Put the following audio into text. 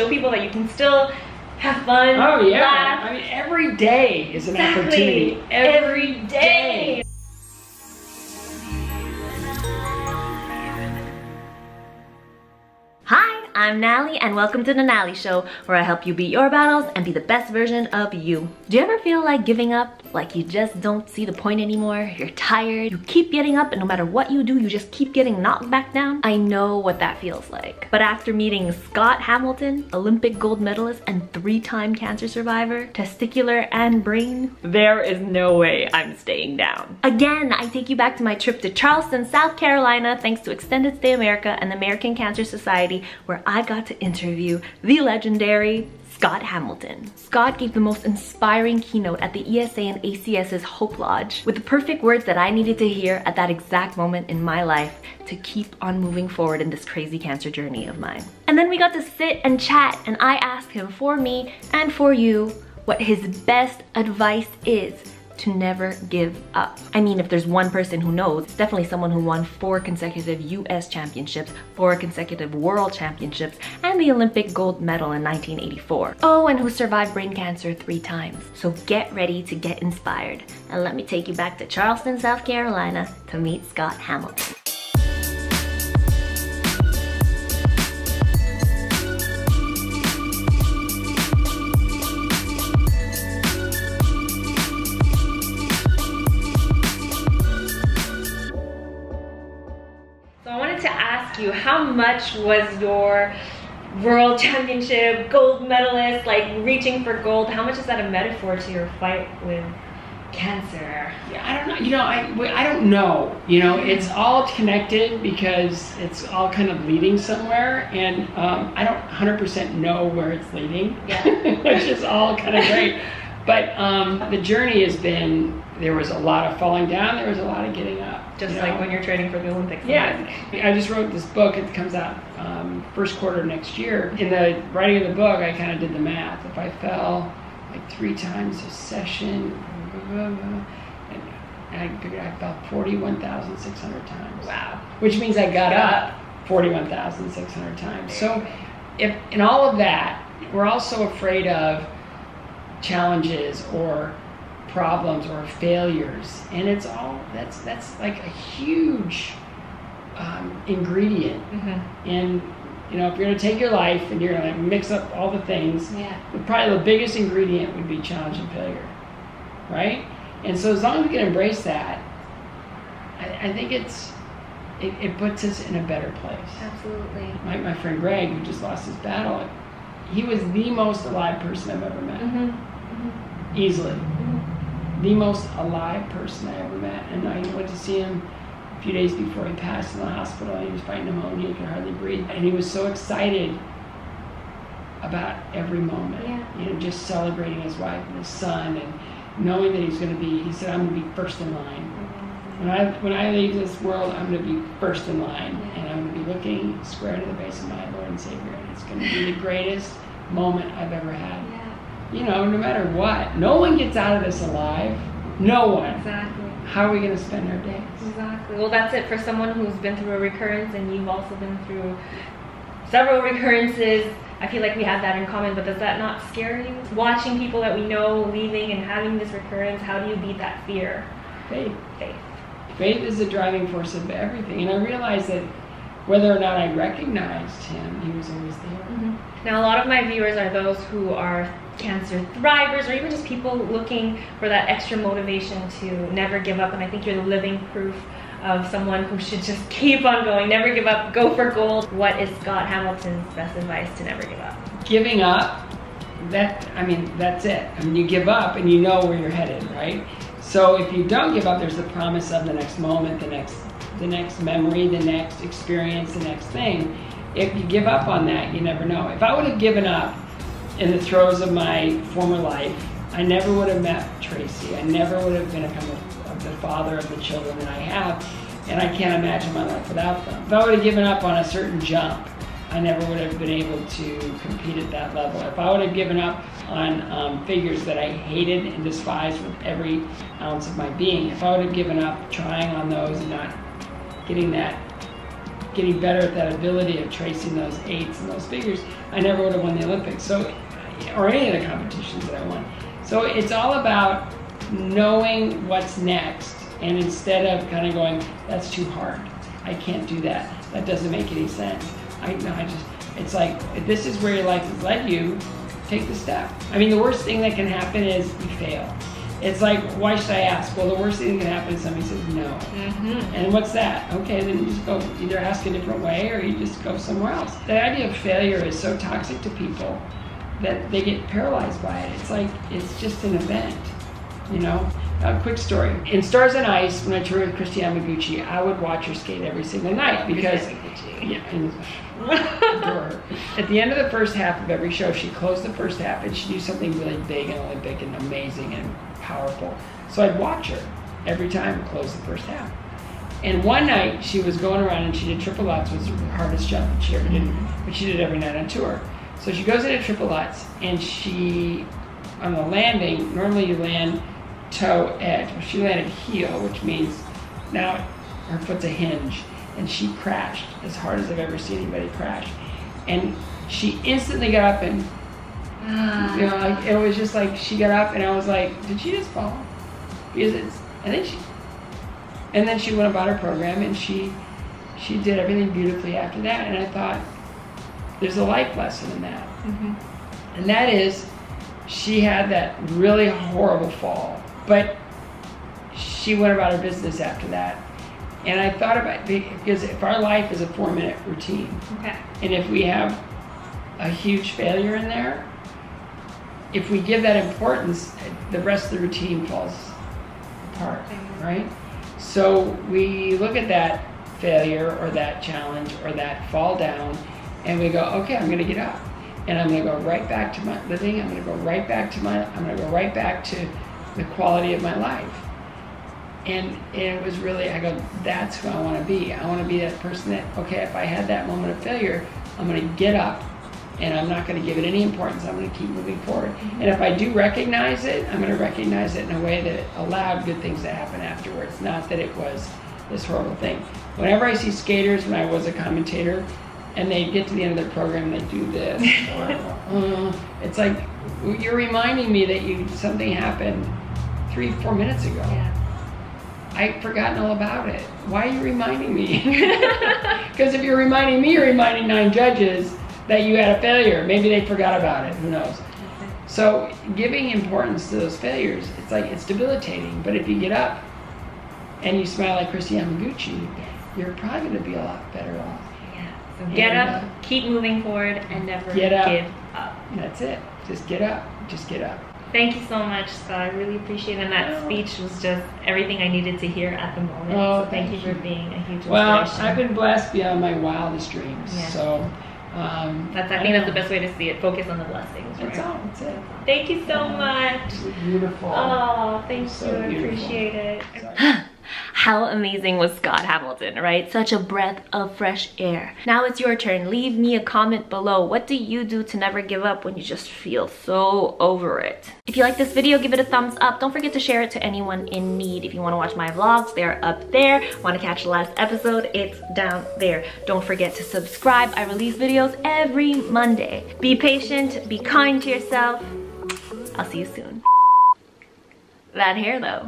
show people that you can still have fun. Oh yeah, laugh. I mean every day is an opportunity. Every day. Hi, I'm Nalie and welcome to the Nalie Show, where I help you beat your battles and be the best version of you. Do you ever feel like giving up? Like you just don't see the point anymore? You're tired, you keep getting up, and no matter what you do, you just keep getting knocked back down? I know what that feels like. But after meeting Scott Hamilton, Olympic gold medalist and 3-time cancer survivor, testicular and brain, there is no way I'm staying down. Again, I take you back to my trip to Charleston, South Carolina, thanks to Extended Stay America and the American Cancer Society, where I got to interview the legendary Scott Hamilton. Scott gave the most inspiring keynote at the ESA and ACS's Hope Lodge with the perfect words that I needed to hear at that exact moment in my life to keep on moving forward in this crazy cancer journey of mine. And then we got to sit and chat, and I asked him for me and for you what his best advice is to never give up. I mean, if there's one person who knows, it's definitely someone who won 4 consecutive US championships, 4 consecutive world championships, and the Olympic gold medal in 1984. Oh, and who survived brain cancer 3 times. So get ready to get inspired. And let me take you back to Charleston, South Carolina to meet Scott Hamilton. You, how much was your world championship, gold medalist, like reaching for gold, how much is that a metaphor to your fight with cancer? Yeah, I don't know. You know, I don't know. You know, it's all connected because it's all kind of leading somewhere, and I don't 100% know where it's leading. Yeah. Which is all kind of great. But the journey has been, there was a lot of falling down, there was a lot of getting up. Just like when you're training for the Olympics. Yeah, I just wrote this book, it comes out first quarter next year. In the writing of the book, I kind of did the math. If I fell like 3 times a session, and I figured I fell 41,600 times. Wow. Which means I got up 41,600 times. So if in all of that, we're also afraid of challenges or problems or failures, and it's all that's like a huge ingredient. And you know, if you're going to take your life and you're going to mix up all the things, probably the biggest ingredient would be challenge and failure, right? And so as long as we can embrace that, I think it puts us in a better place. Absolutely. My friend Greg, who just lost his battle, he was the most alive person I've ever met. Easily. The most alive person I ever met. And I went to see him a few days before he passed in the hospital. He was fighting pneumonia, he could hardly breathe. And he was so excited about every moment. You know, just celebrating his wife and his son, and knowing that he's going to be, he said, I'm going to be first in line. When I leave this world, I'm going to be first in line. And I'm going to be looking square into the face of my Lord and Savior. And it's going to be the greatest moment I've ever had. You know, no matter what, no one gets out of this alive. No one. Exactly. How are we going to spend our days? Exactly. Well, that's it for someone who's been through a recurrence, and you've also been through several recurrences. I feel like we have that in common, but does that not scare you? Watching people that we know leaving and having this recurrence, how do you beat that fear? Faith. Faith. Faith is the driving force of everything. And I realized that whether or not I recognized him, he was always there. Now, a lot of my viewers are those who are cancer thrivers, or even just people looking for that extra motivation to never give up. And I think you're the living proof of someone who should just keep on going, never give up, go for gold. What is Scott Hamilton's best advice to never give up? Giving up, that's it. I mean, you give up and you know where you're headed, right? So if you don't give up, there's the promise of the next moment, the next memory, the next experience, the next thing. If you give up on that, you never know. If I would have given up in the throes of my former life, I never would have met Tracy. I never would have become the father of the children that I have, and I can't imagine my life without them. If I would have given up on a certain jump, I never would have been able to compete at that level. If I would have given up on figures that I hated and despised with every ounce of my being, if I would have given up trying on those and not getting better at that ability of tracing those 8s and those figures, I never would have won the Olympics, so, or any of the competitions that I won. So it's all about knowing what's next, and instead of kind of going, that's too hard, I can't do that, that doesn't make any sense. It's like, if this is where your life has led you, take the step. I mean, the worst thing that can happen is you fail. It's like, why should I ask? Well, the worst thing that can happen is somebody says no. And what's that? Okay, then you just go either ask a different way or you just go somewhere else. The idea of failure is so toxic to people that they get paralyzed by it. It's like, it's just an event, you know? A quick story. In Stars and Ice, when I toured with Christiane Miguchi, I would watch her skate every single night because, at the end of the first half of every show, she'd close the first half and she'd do something really big and Olympic and amazing and powerful. So I'd watch her every time close the first half. And one night she was going around and she did triple lutz, was the hardest jump that she ever did, but she did it every night on tour. So she goes into triple lutz and she, on the landing, normally you land toe edge, but she landed heel, which means now her foot's a hinge, and she crashed as hard as I've ever seen anybody crash. And she instantly got up and, you know, like, it was just like, she got up and I was like, did she just fall? Because it's, and then she went about her program and she did everything beautifully after that. And I thought, there's a life lesson in that. And that is, she had that really horrible fall, but she went about her business after that. And I thought about it, because if our life is a 4-minute routine, and if we have a huge failure in there, if we give that importance, the rest of the routine falls apart, right? So we look at that failure or that challenge or that fall down, and we go, okay, I'm gonna get up. And I'm gonna go right back to my living, I'm gonna go right back to the quality of my life. And it was really, I go, that's who I want to be. I want to be that person that, okay, if I had that moment of failure, I'm going to get up and I'm not going to give it any importance. I'm going to keep moving forward. And if I do recognize it, I'm going to recognize it in a way that allowed good things to happen afterwards, not that it was this horrible thing. Whenever I see skaters, when I was a commentator, and they get to the end of their program and they do this, it's like, you're reminding me that something happened 3-4 minutes ago. I'd forgotten all about it. Why are you reminding me? Because if you're reminding me, you're reminding 9 judges that you had a failure. Maybe they forgot about it, who knows? So giving importance to those failures, it's like, it's debilitating. But if you get up and you smile like Christiane Miguchi, you're probably gonna be a lot better off. So get up, keep moving forward, and never give up. That's it, just get up, just get up. Thank you so much, Scott. I really appreciate it. And that speech was just everything I needed to hear at the moment. So thank you for being a huge inspiration. Well, I've been blessed beyond my wildest dreams. So I think that's the best way to see it. Focus on the blessings. Right? That's it. Thank you so much. It was beautiful. Oh, thank you. I appreciate it. How amazing was Scott Hamilton, right? Such a breath of fresh air. Now it's your turn. Leave me a comment below. What do you do to never give up when you just feel so over it? If you like this video, give it a thumbs up. Don't forget to share it to anyone in need. If you want to watch my vlogs, they're up there. Want to catch the last episode? It's down there. Don't forget to subscribe. I release videos every Monday. Be patient, be kind to yourself. I'll see you soon. That hair though.